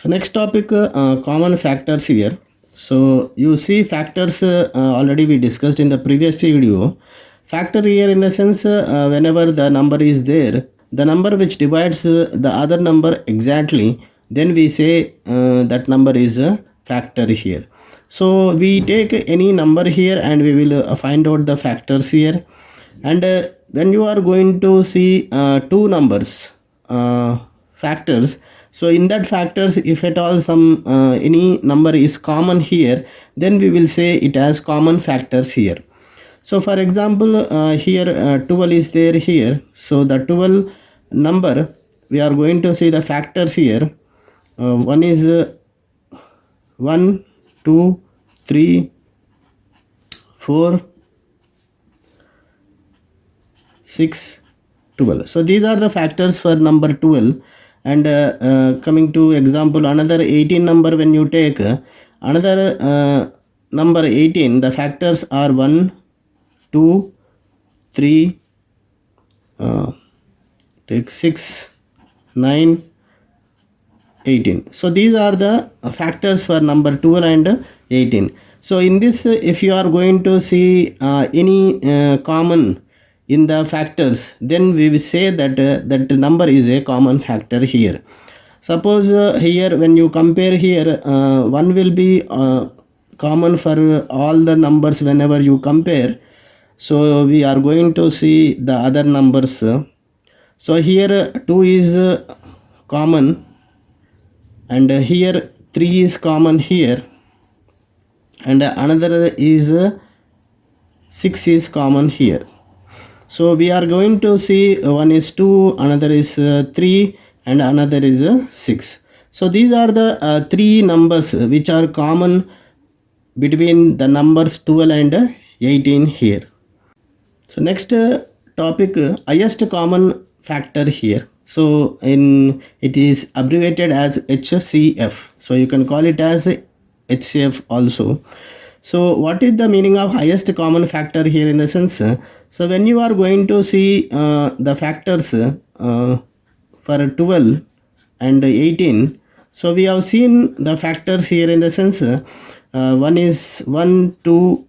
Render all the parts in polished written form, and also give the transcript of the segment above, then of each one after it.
So next topic, common factors here. So you see factors already we discussed in the previous video. Factor here in the sense whenever the number is there, the number which divides the other number exactly, then we say that number is a factor here. So we take any number here and we will find out the factors here. And when you are going to see two numbers factors, so in that factors, if at all some any number is common here, then we will say it has common factors here. So for example, here 12 is there here. So the 12 number, we are going to see the factors here. One is 1, 2, 3, 4, 6, 12. So these are the factors for number 12. And coming to example, another 18 number, when you take another number 18, the factors are 1, 2, 3, take 6, 9, 18. So these are the factors for number 12 and 18. So in this, if you are going to see any common in the factors, then we will say that that number is a common factor here. Suppose here when you compare here, 1 will be common for all the numbers whenever you compare. So we are going to see the other numbers. So here 2 is common, and here 3 is common here, and another is 6 is common here. So we are going to see one is 2, another is 3, and another is 6. So these are the three numbers which are common between the numbers 12 and 18 here. So next topic, highest common factor here. So in it is abbreviated as HCF. So you can call it as HCF also. So what is the meaning of highest common factor here in the sense? So when you are going to see the factors for 12 and 18, so we have seen the factors here in the sense one is 1, 2,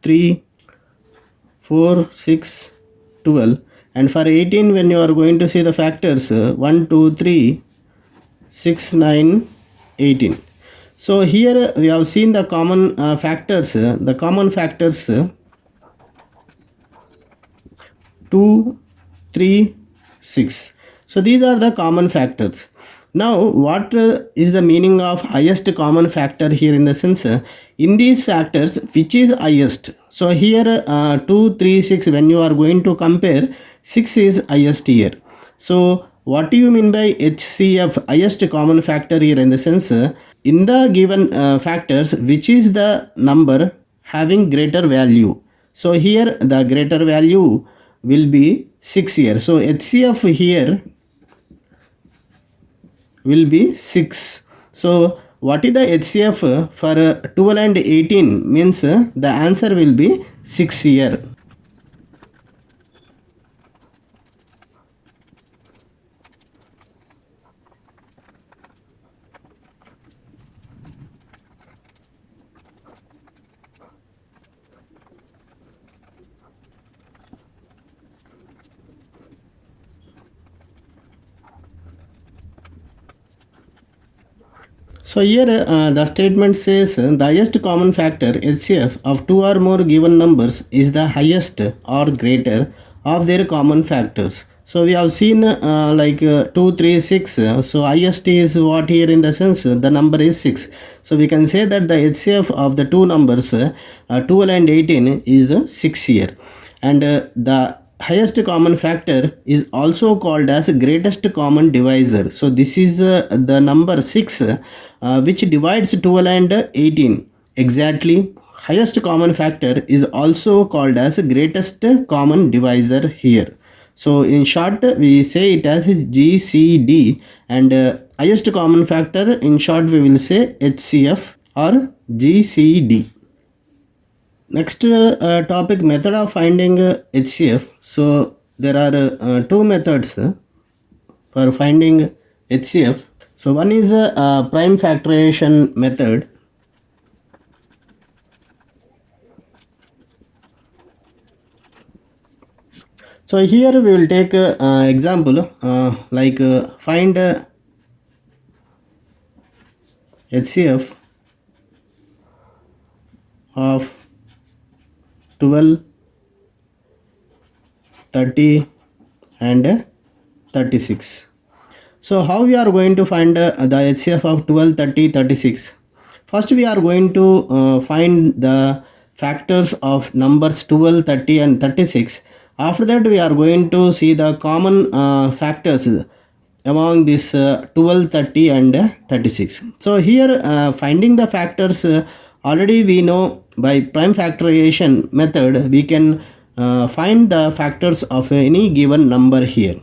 3, 4, 6, 12, and for 18 when you are going to see the factors 1, 2, 3, 6, 9, 18. So here we have seen the common factors, the common factors 2, 3, 6. So these are the common factors. Now what is the meaning of highest common factor here in the sense, in these factors which is highest? So here 2, 3, 6, when you are going to compare, 6 is highest here. So what do you mean by HCF, highest common factor here in the sense, in the given factors which is the number having greater value? So here the greater value will be 6 here. So HCF here will be 6. So what is the HCF for 12 and 18 means the answer will be 6 here. So here the statement says the highest common factor HCF of two or more given numbers is the highest or greater of their common factors. So we have seen like 2, 3, 6. So highest is what here in the sense the number is 6. So we can say that the HCF of the two numbers 12 and 18 is 6 here. And the highest common factor is also called as greatest common divisor. So this is the number 6 which divides 12 and 18 exactly. Highest common factor is also called as greatest common divisor here. So in short we say it as GCD, and highest common factor in short we will say HCF or GCD. Next topic, method of finding HCF. So there are two methods for finding HCF. So one is a prime factorization method. So here we will take example like find HCF of 12, 30 and 36. So how we are going to find the HCF of 12, 30, 36? First we are going to find the factors of numbers 12, 30 and 36. After that we are going to see the common factors among this 12, 30 and 36. So here finding the factors, already we know by prime factorization method we can find the factors of any given number here.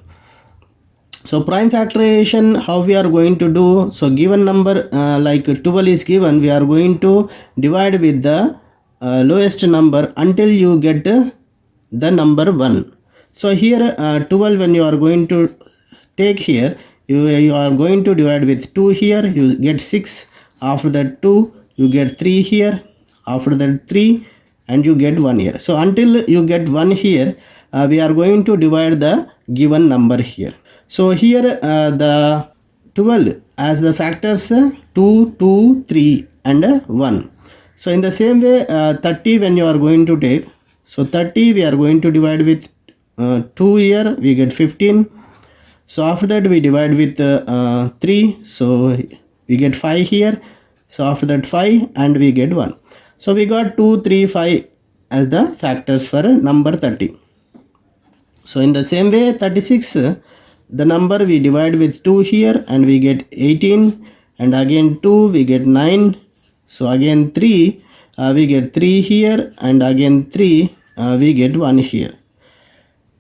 So prime factorization, how we are going to do? So given number like 12 is given, we are going to divide with the lowest number until you get the number 1. So here 12, when you are going to take here, you are going to divide with 2 here, you get 6. After that 2, you get 3 here. After that 3, and you get 1 here. So until you get 1 here, we are going to divide the given number here. So here the 12 as the factors 2, 2, 3 and 1. So in the same way 30 when you are going to take, so 30 we are going to divide with 2 here, we get 15. So after that we divide with 3, so we get 5 here. So after that 5 and we get 1. So we got 2, 3, 5 as the factors for number 30. So in the same way 36, the number we divide with 2 here and we get 18, and again 2 we get 9. So again 3 we get 3 here, and again 3 we get 1 here.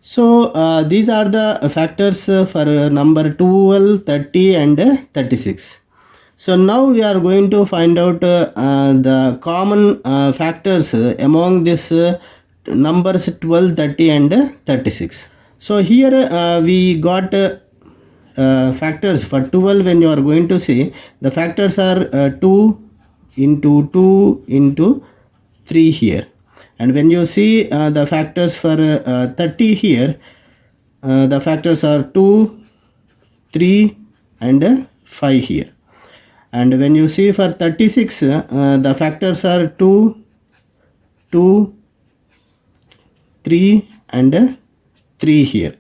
So these are the factors for number 12, 30 and 36. So now we are going to find out the common factors among these numbers 12, 30 and 36. So here we got factors for 12. When you are going to see, the factors are 2 into 2 into 3 here. And when you see the factors for 30 here, the factors are 2, 3 and 5 here. And when you see for 36, the factors are 2, 2, 3 and 3 here.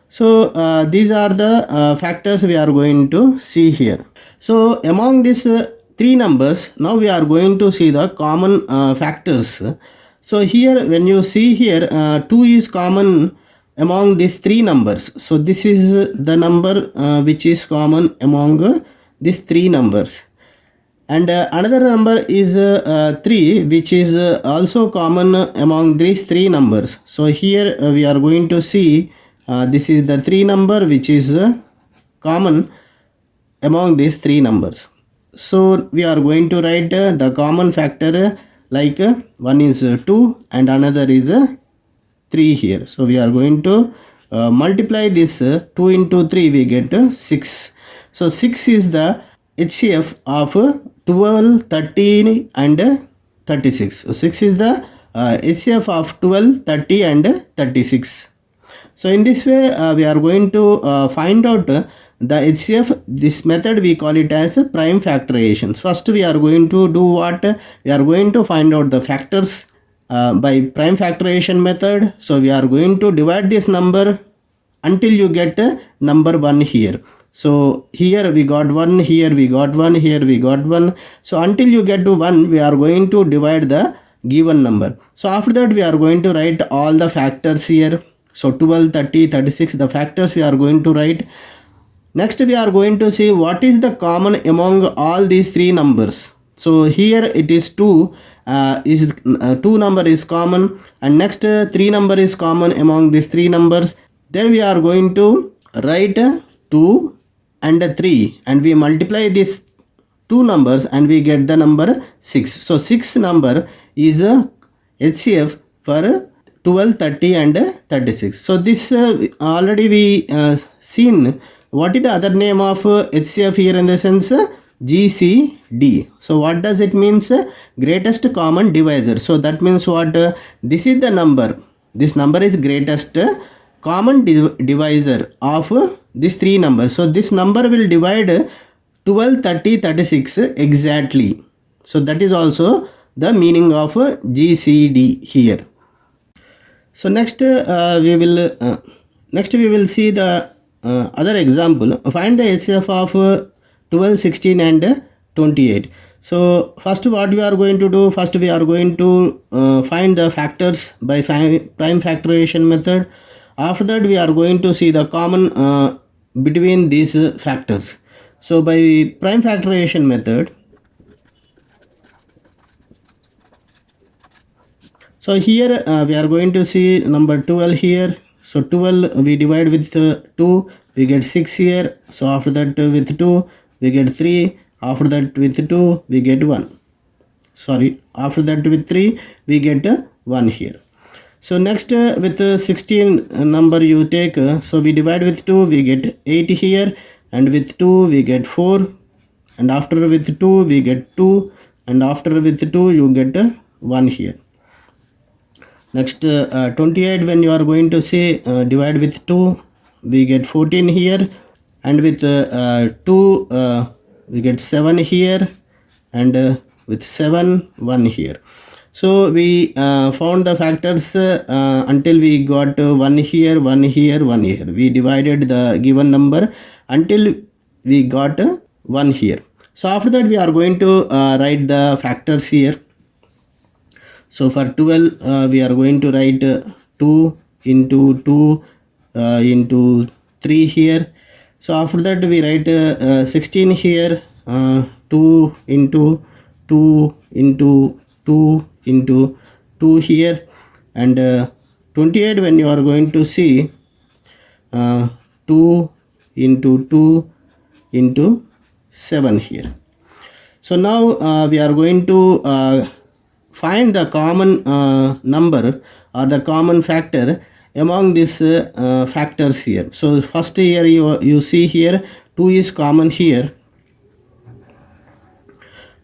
So these are the factors we are going to see here. So among these 3 numbers, now we are going to see the common factors. So here when you see here 2 is common among these 3 numbers. So this is the number which is common among these 3 numbers. And another number is 3, which is also common among these 3 numbers. So here we are going to see this is the 3 number which is common among these 3 numbers. So we are going to write the common factor like one is 2 and another is 3 here. So we are going to multiply this 2 into 3, we get 6. So 6 is the HCF of 12, 13 and 36. So 6 is the HCF of 12, 30 and 36. So in this way we are going to find out the HCF. This method we call it as prime factorization. First we are going to do what? We are going to find out the factors by prime factorization method. So we are going to divide this number until you get number 1 here. So here we got 1, here we got 1, here we got 1. So until you get to 1, we are going to divide the given number. So after that we are going to write all the factors here. So 12, 30, 36, the factors we are going to write. Next we are going to see what is the common among all these 3 numbers. So here it is 2, 2 number is common, and next 3 number is common among these 3 numbers. Then we are going to write 2 and 3, and we multiply these 2 numbers and we get the number 6. So 6 number is a HCF for 12, 30 and 36. So this already we seen what is the other name of HCF here in the sense? GCD. So what does it means? Greatest common divisor. So that means what? This is the number. This number is greatest common divisor of these three numbers. So this number will divide 12, 30, 36 exactly. So that is also the meaning of GCD here. So next we will see the other example. Find the HCF of 12, 16 and 28. So first what we are going to do, first we are going to find the factors by prime factorization method. After that we are going to see the common between these factors. So by prime factorization method, so here we are going to see number 12 here. So 12 we divide with 2, we get 6 here. So after that with 2 we get 3. After that with 2 we get 1. Sorry, after that with 3 we get 1 here. So next with 16 number you take, so we divide with 2 we get 8 here, and with 2 we get 4, and after with 2 we get 2, and after with 2 you get 1 here. Next 28 when you are going to say divide with 2 we get 14 here, and with 2 we get 7 here, and with 7 1 here. So we found the factors until we got 1 here, 1 here, 1 here. We divided the given number until we got 1 here. So after that we are going to write the factors here. So for 12 we are going to write 2 into 2 into 3 here. So after that we write 16 here, 2 into 2 into 2 into 2 here, and 28 when you are going to see 2 into 2 into 7 here. So now we are going to find the common number or the common factor among these factors here. So first here you see here 2 is common here,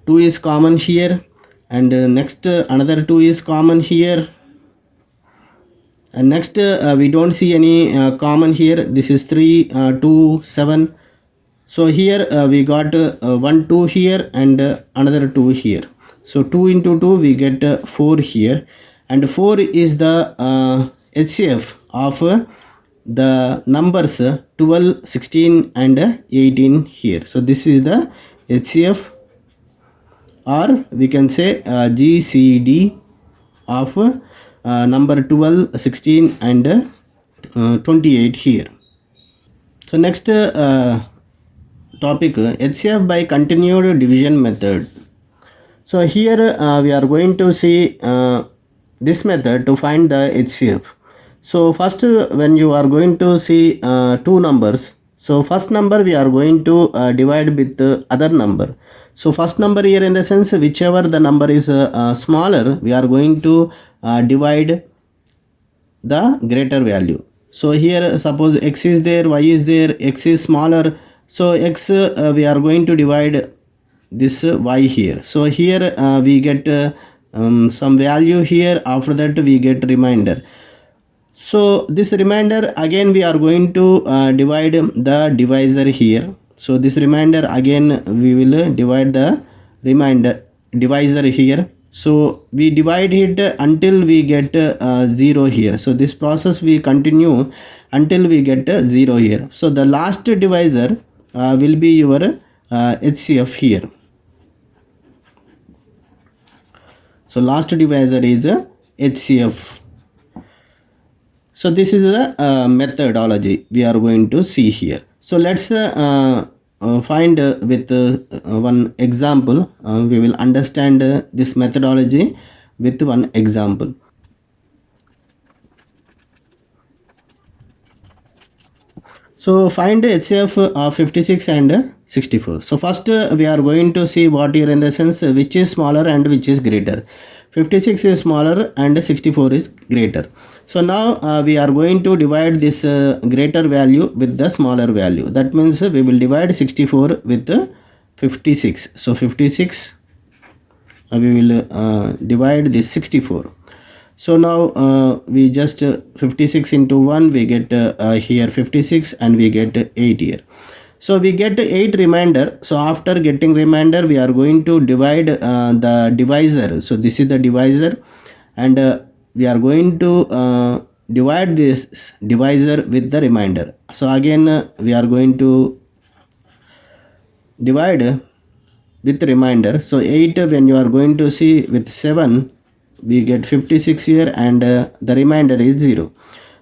2 is common here, and next another 2 is common here, and next we don't see any common here. This is 3, 2, 7. So here we got 1 2 here and another 2 here. So 2 into 2 we get 4 here, and 4 is the HCF of the numbers 12, 16 and 18 here. So this is the HCF, or we can say GCD of number 12, 16 and 28 here. So next topic, HCF by continued division method. So here we are going to see this method to find the HCF. So first when you are going to see two numbers, so first number we are going to divide with the other number. So first number here in the sense whichever the number is smaller, we are going to divide the greater value. So here suppose x is there, y is there, x is smaller, so x we are going to divide this y here. So here we get some value here, after that we get remainder. So this remainder again we are going to divide the divisor here. So this remainder again we will divide the remainder divisor here. So we divide it until we get 0 here. So this process we continue until we get 0 here. So the last divisor will be your HCF here. So last divisor is HCF. So this is the methodology we are going to see here. So let's find with one example. We will understand this methodology with one example. So find HCF of 56 and 64. So first we are going to see what here in the sense which is smaller and which is greater. 56 is smaller and 64 is greater. So now we are going to divide this greater value with the smaller value. That means we will divide 64 with 56. So 56 we will divide this 64. So now we just 56 into 1 we get here 56 and we get 8 here. So we get 8 remainder. So after getting remainder we are going to divide the divisor. So this is the divisor, and we are going to divide this divisor with the remainder. So again we are going to divide with remainder. So 8 when you are going to see with 7 we get 56 here, and the remainder is 0.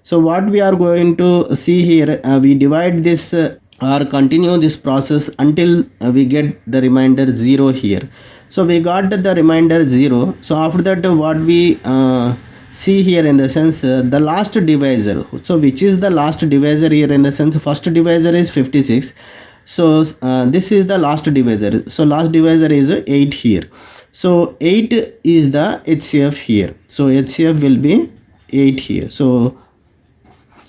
So what we are going to see here, we divide this or continue this process until we get the remainder 0 here. So we got the remainder 0. So after that what we see here in the sense the last divisor. So which is the last divisor here in the sense first divisor is 56. So this is the last divisor. So last divisor is 8 here. So 8 is the HCF here. So HCF will be 8 here. So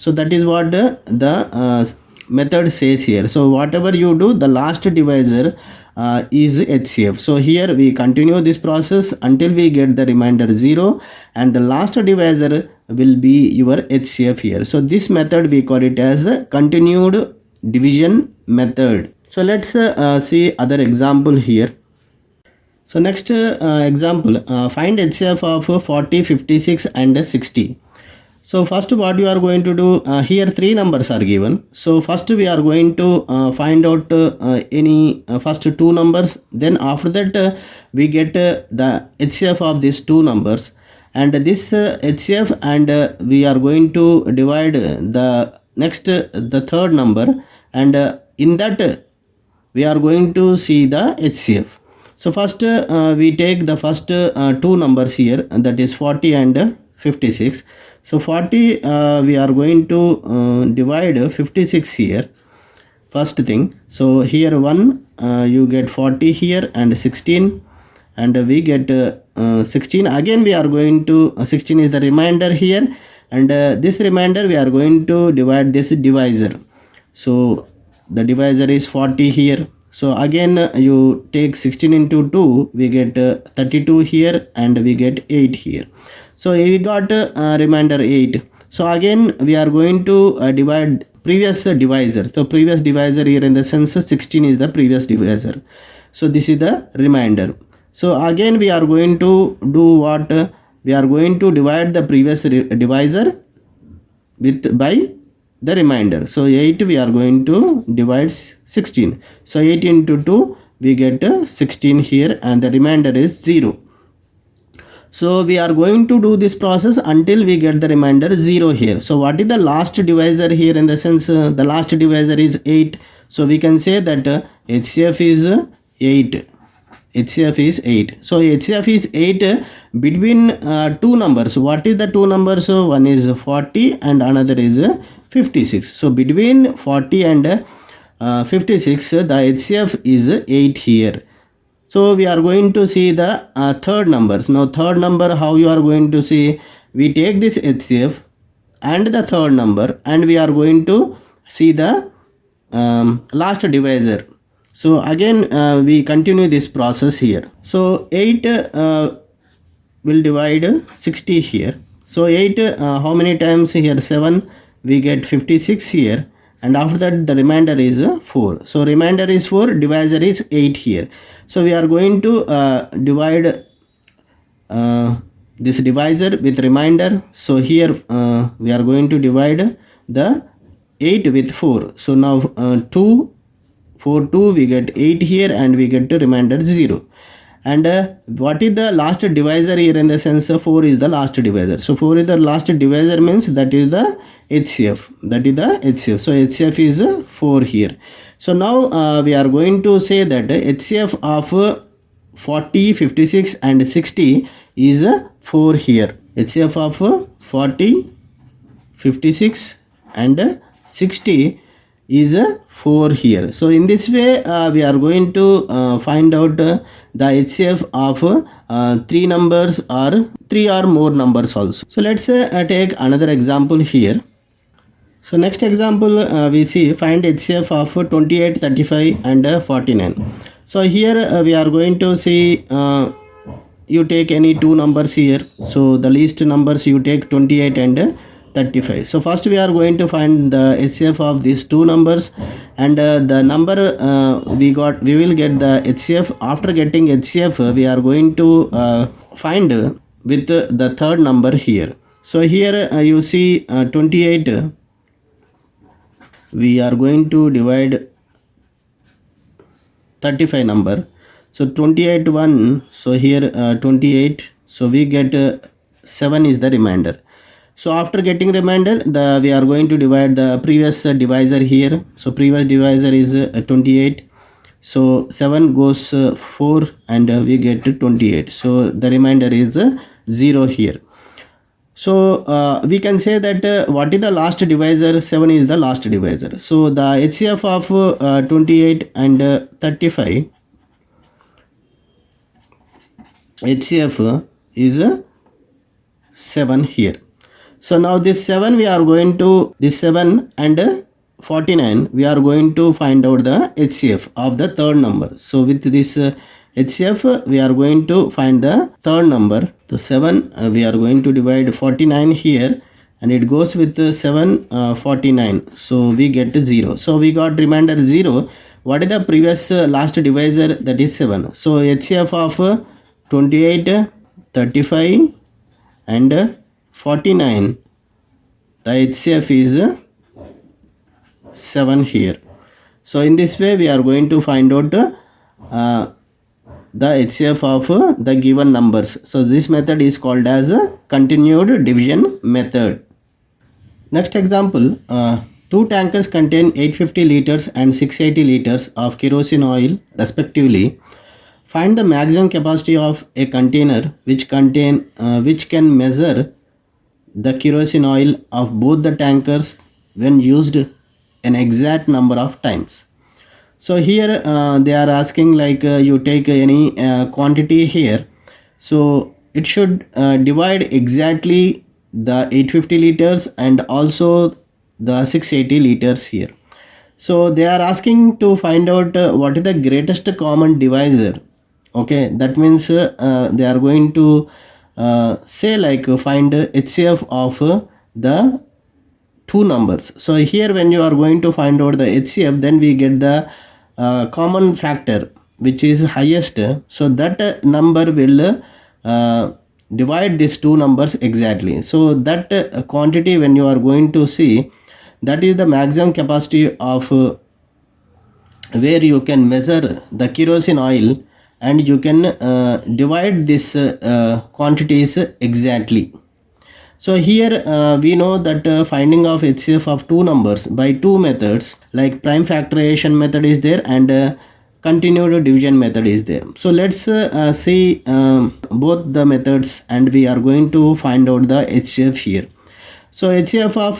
that is what the method says here. So whatever you do, the last divisor is HCF. So here we continue this process until we get the remainder 0, and the last divisor will be your HCF here. So this method we call it as a continued division method. So let's see other example here. So next example, find HCF of 40, 56 and 60. So first what you are going to do, here 3 numbers are given. So first we are going to find out any first 2 numbers. Then after that we get the HCF of these 2 numbers. And this HCF, and we are going to divide the next the third number. And in that we are going to see the HCF. So first we take the first 2 numbers here, and that is 40 and 56. So 40 we are going to divide 56 here, first thing. So here 1 you get 40 here and 16, and we get 16. Again we are going to 16 is the remainder here, and this remainder we are going to divide this divisor. So the divisor is 40 here. So again you take 16 into 2, we get 32 here, and we get 8 here. So we got remainder 8. So again we are going to divide previous divisor. So previous divisor here in the sense 16 is the previous divisor. So this is the remainder. So again we are going to do what? We are going to divide the previous divisor with by the remainder. So 8 we are going to divide 16. So 8 into 2 we get 16 here, and the remainder is 0. So we are going to do this process until we get the remainder 0 here. So what is the last divisor here in the sense the last divisor is 8. So we can say that HCF is 8. HCF is 8. So HCF is 8 between 2 numbers. What is the 2 numbers? One is 40 and another is 56. So between 40 and 56 the HCF is 8 here. So we are going to see the third numbers. Now third number, how you are going to see? We take this HCF and the third number, and we are going to see the last divisor. So again we continue this process here. So 8 will divide 60 here. So 8 how many times here? 7. We get 56 here, and after that the remainder is 4. So remainder is 4, divisor is 8 here. So we are going to divide this divisor with remainder. So here we are going to divide the 8 with 4. So now 2, 4, 2 we get 8 here, and we get the remainder 0. And what is the last divisor here in the sense 4 is the last divisor. So 4 is the last divisor means that is the HCF. That is the HCF. So HCF is 4 here. So now we are going to say that HCF of 40, 56 and 60 is 4 here. HCF of 40, 56 and 60 is 4 here. So in this way we are going to find out the HCF of 3 numbers or 3 or more numbers also. So let's take another example here. So next example we see find HCF of 28, 35 and 49. So here we are going to see you take any two numbers here. So the least numbers you take 28 and 35. So first we are going to find the HCF of these two numbers, and the number we will get the HCF. After getting HCF we are going to find with the third number here. So here you see 28, we are going to divide 35 number. So 28 1, so here 28, so we get 7 is the remainder. So after getting remainder, we are going to divide the previous divisor here. So previous divisor is 28, so 7 goes 4 and we get 28, so the remainder is 0 here. So we can say that what is the last divisor? 7 is the last divisor. So the HCF of 28 and 35, HCF is 7 here. So now this 7 we are going to, this 7 and 49 we are going to find out the HCF of the third number. So with this HCF we are going to find the third number. So 7 we are going to divide 49 here, and it goes with 7 49, so we get 0. So we got remainder 0. What is the previous last divisor? That is 7. So HCF of 28, 35 and 49, the HCF is 7 here. So in this way we are going to find out the HCF of the given numbers. So this method is called as a continued division method. Next example, two tankers contain 850 liters and 680 liters of kerosene oil respectively. Find the maximum capacity of a container which can measure the kerosene oil of both the tankers when used an exact number of times. So here they are asking like you take any quantity here, so it should divide exactly the 850 liters and also the 680 liters here. So they are asking to find out what is the greatest common divisor. Okay, that means they are going to say like find HCF of the two numbers. So here when you are going to find out the HCF, then we get the common factor which is highest, so that number will divide these two numbers exactly. So that quantity when you are going to see, that is the maximum capacity of where you can measure the kerosene oil and you can divide this quantities exactly. So here we know that finding of HCF of two numbers by two methods, like prime factorization method is there and continued division method is there. So let's see both the methods and we are going to find out the HCF here. So HCF of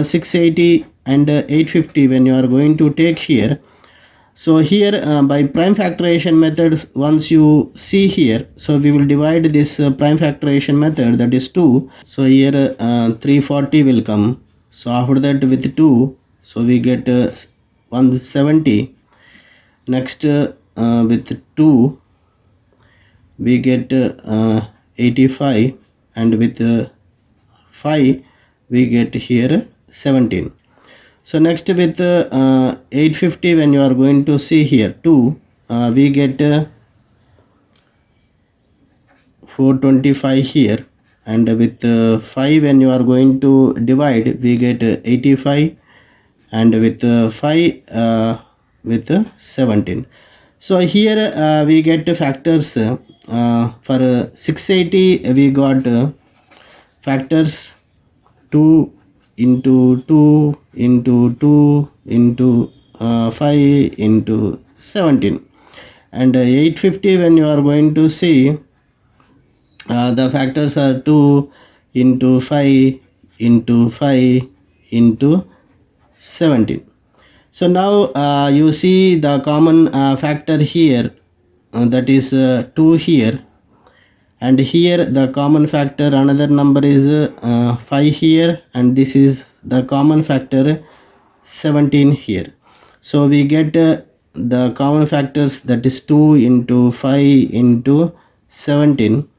680 and 850 when you are going to take here. So here by prime factorization method, once you see here, so we will divide this prime factorization method, that is 2. So here 340 will come. So after that with 2, so we get 170. Next with 2 we get 85, and with 5 we get here 17. So next with 850 when you are going to see here 2, we get 425 here, and with 5 when you are going to divide we get 85, and with 5 with 17. So here we get factors for 680 we got factors 2 into 2 into 2 into 5 into 17, and 850 when you are going to see the factors are 2 into 5 into 5 into 17. So now you see the common factor here, that is 2 here, and here the common factor another number is 5 here, and this is the common factor 17 here. So we get the common factors, that is 2 into 5 into 17.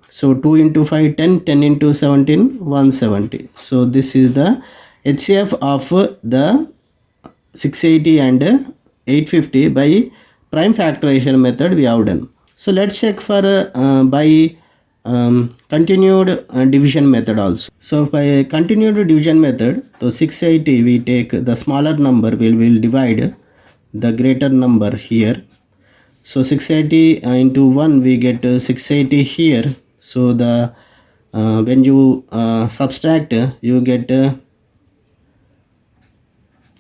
So 2 into 5 10, 10 into 17 170. So this is the HCF of the 680 and 850 by prime factorization method we have done. So let's check for by continued division method also. So by continued division method, so 680 we take the smaller number, will divide the greater number here. So 680 into 1 we get 680 here. So the when you subtract you get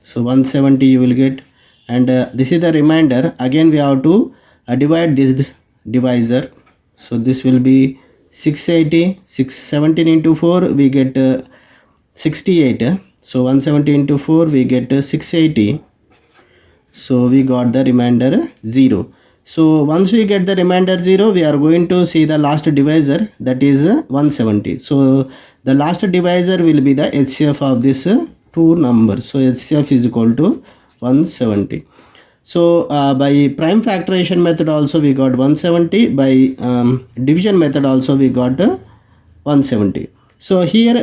so 170 you will get, and this is the remainder. Again we have to divide this divisor. So this will be 680, 17 into 4 we get 68. So 170 into 4 we get 680. So we got the remainder 0. So once we get the remainder 0, we are going to see the last divisor, that is 170. So the last divisor will be the HCF of this two numbers. So HCF is equal to 170. So by prime factorization method also we got 170. By division method also we got 170. So here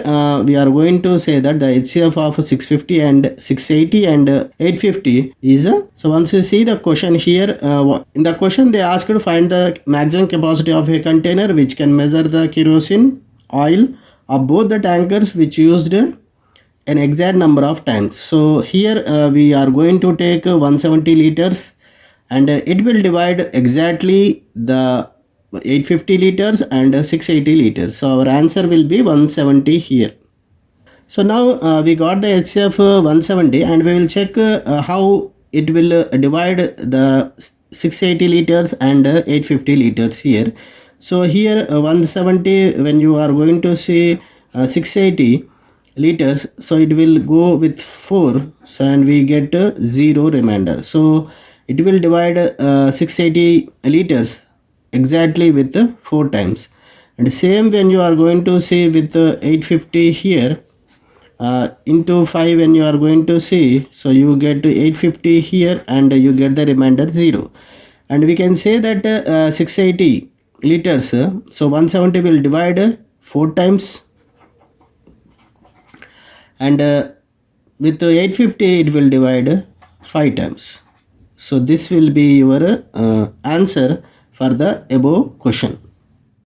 we are going to say that the HCF of 650 and 680 and 850 is so once you see the question here, in the question they asked to find the maximum capacity of a container which can measure the kerosene oil of both the tankers which used an exact number of tanks. So here we are going to take 170 liters, and it will divide exactly the 850 liters and 680 liters. So our answer will be 170 here. So now we got the HCF 170, and we will check how it will divide the 680 liters and 850 liters here. So here 170, when you are going to see 680 liters, so it will go with 4, so and we get 0 remainder. So it will divide 680 liters exactly with 4 times. And same when you are going to see with 850 here, into 5 when you are going to see, so you get 850 here and you get the remainder 0. And we can say that 680 liters, so 170 will divide 4 times, and with 850 it will divide 5 times. So this will be your answer for the above question.